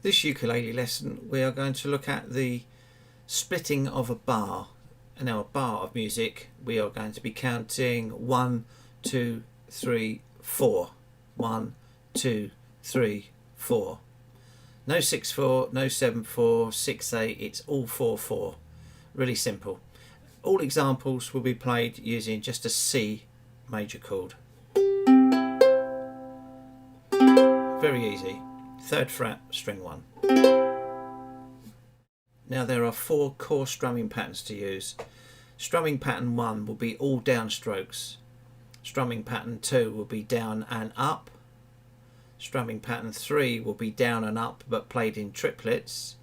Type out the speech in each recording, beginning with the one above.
This ukulele lesson we are going to look at the splitting of a bar. And now a bar of music we are going to be counting 1, 2, 3, 4. 1, 2, 3, 4. No 6/4, no 7/4, 6/8, it's all 4/4. Really simple. All examples will be played using just a C major chord. Very easy. 3rd fret, string 1. Now there are 4 core strumming patterns to use. Strumming pattern 1 will be all down strokes. Strumming pattern 2 will be down and up. Strumming pattern 3 will be down and up but played in triplets.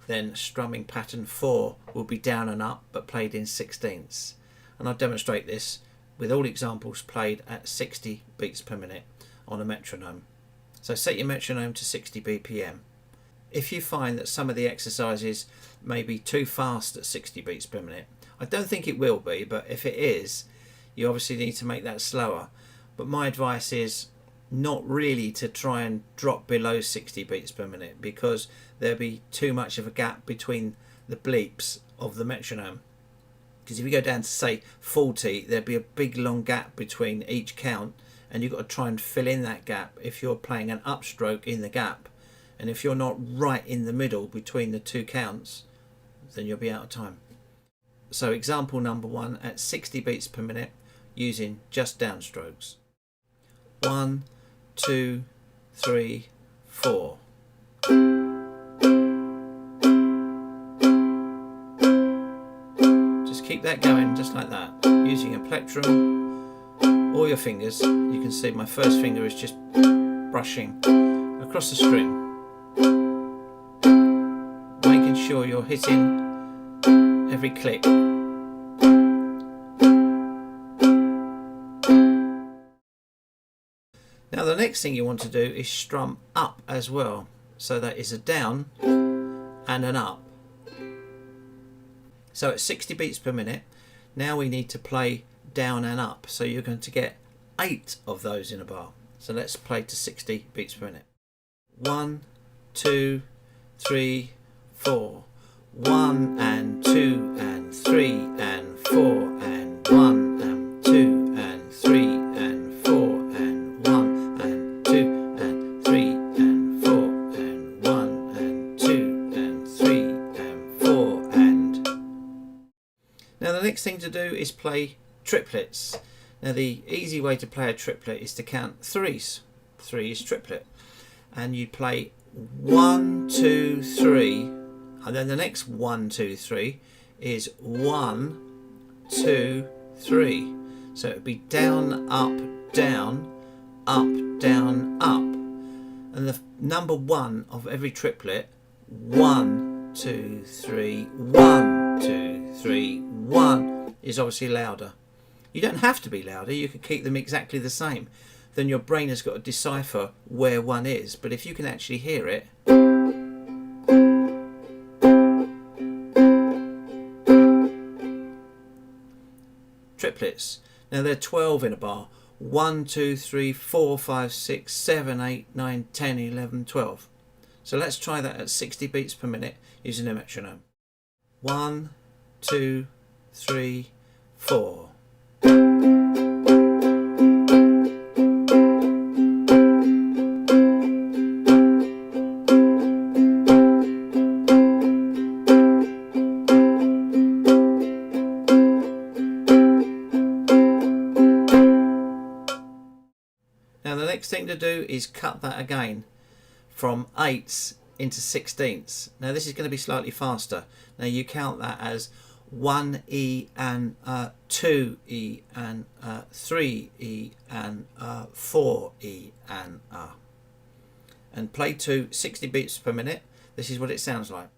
Then strumming pattern 4 will be down and up but played in 16ths. And I'll demonstrate this with all examples played at 60 beats per minute on a metronome. So set your metronome to 60 BPM. If you find that some of the exercises may be too fast at 60 beats per minute, I don't think it will be, but if it is, you obviously need to make that slower. But my advice is not really to try and drop below 60 beats per minute, because there'll be too much of a gap between the bleeps of the metronome. Because if you go down to say 40, there'd be a big long gap between each count, and you've got to try and fill in that gap if you're playing an upstroke in the gap. And if you're not right in the middle between the 2 counts, then you'll be out of time. So example number 1 at 60 beats per minute using just downstrokes. 1, 2, 3, 4. Just keep that going just like that, using a plectrum or your fingers. You can see my first finger is just brushing across the string, making sure you're hitting every click. Now the next thing you want to do is strum up as well. So that is a down and an up. So at 60 beats per minute, now we need to play down and up. So you're going to get 8 of those in a bar. So let's play to 60 beats per minute. 1, 2, 3, 4. 1 and 2 and 3 and 4 and 1 and 2 and 3 and 4 and 1 and 2 and 3 and 4 and 1 and 2 and 3 and 4 and... Now the next thing to do is play triplets. Now the easy way to play a triplet is to count 3s. 3 is triplet. And you play 1, 2, 3. And then the next 1, 2, 3 is 1, 2, 3. So it would be down, up, down, up, down, up. And the number 1 of every triplet, 1, 2, 3, 1, 2, 3, 1, is obviously louder. You don't have to be louder, you can keep them exactly the same. Then your brain has got to decipher where 1 is. But if you can actually hear it, triplets. Now there are 12 in a bar. 1, 2, 3, 4, 5, 6, 7, 8, 9, 10, 11, 12. So let's try that at 60 beats per minute using a metronome. 1, 2, 3, 4. Now the next thing to do is cut that again from 8ths into 16ths. Now this is going to be slightly faster. Now you count that as 1E and 2E and 3E and 4E and play to 60 beats per minute. This is what it sounds like.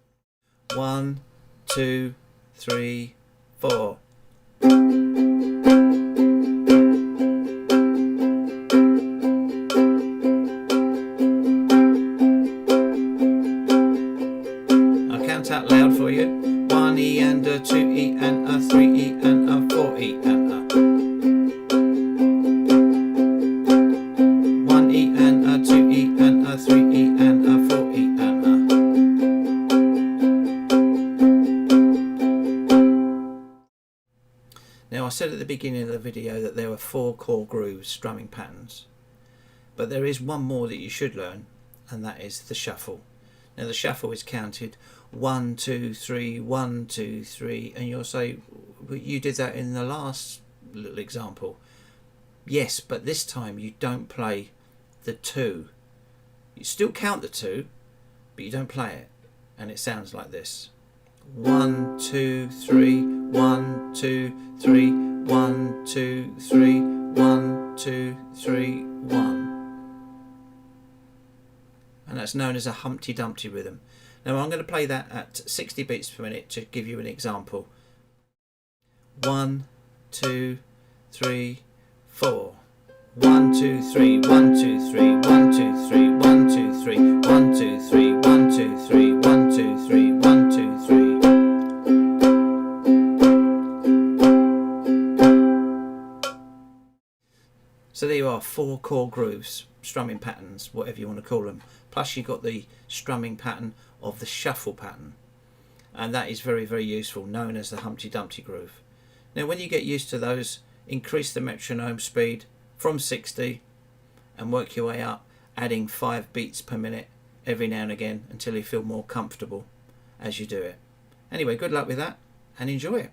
1, 2, 3, 4. Out loud for you. 1E and a 2E and a 3E and a 4E and a 1E and a 2E and a 3E and a 4E and a Now I said at the beginning of the video that there were 4 core grooves strumming patterns, but there is one more that you should learn, and that is the shuffle. Now the shuffle is counted 1, 2, 3, 1, 2, 3, and you'll say, well, you did that in the last little example. Yes, but this time you don't play the 2. You still count the 2, but you don't play it, and it sounds like this: 1, 2, 3, 1, 2, 3, 1, 2, 3, 1, 2, 3, 1. And that's known as a Humpty Dumpty rhythm. Now I'm going to play that at 60 beats per minute to give you an example. 1, 2, 3, 4. 1, 2, 3, 1, 2, 3, 1, 2, 3, 1, 2, 3, 1, 2, 3, 1, 2, 3, 1, 2, 3, 1, 2, 3. So there you are, 4 core grooves, strumming patterns, whatever you want to call them. Plus you've got the strumming pattern of the shuffle pattern. And that is very, very useful, known as the Humpty Dumpty groove. Now when you get used to those, increase the metronome speed from 60 and work your way up, adding 5 beats per minute every now and again until you feel more comfortable as you do it. Anyway, good luck with that and enjoy it.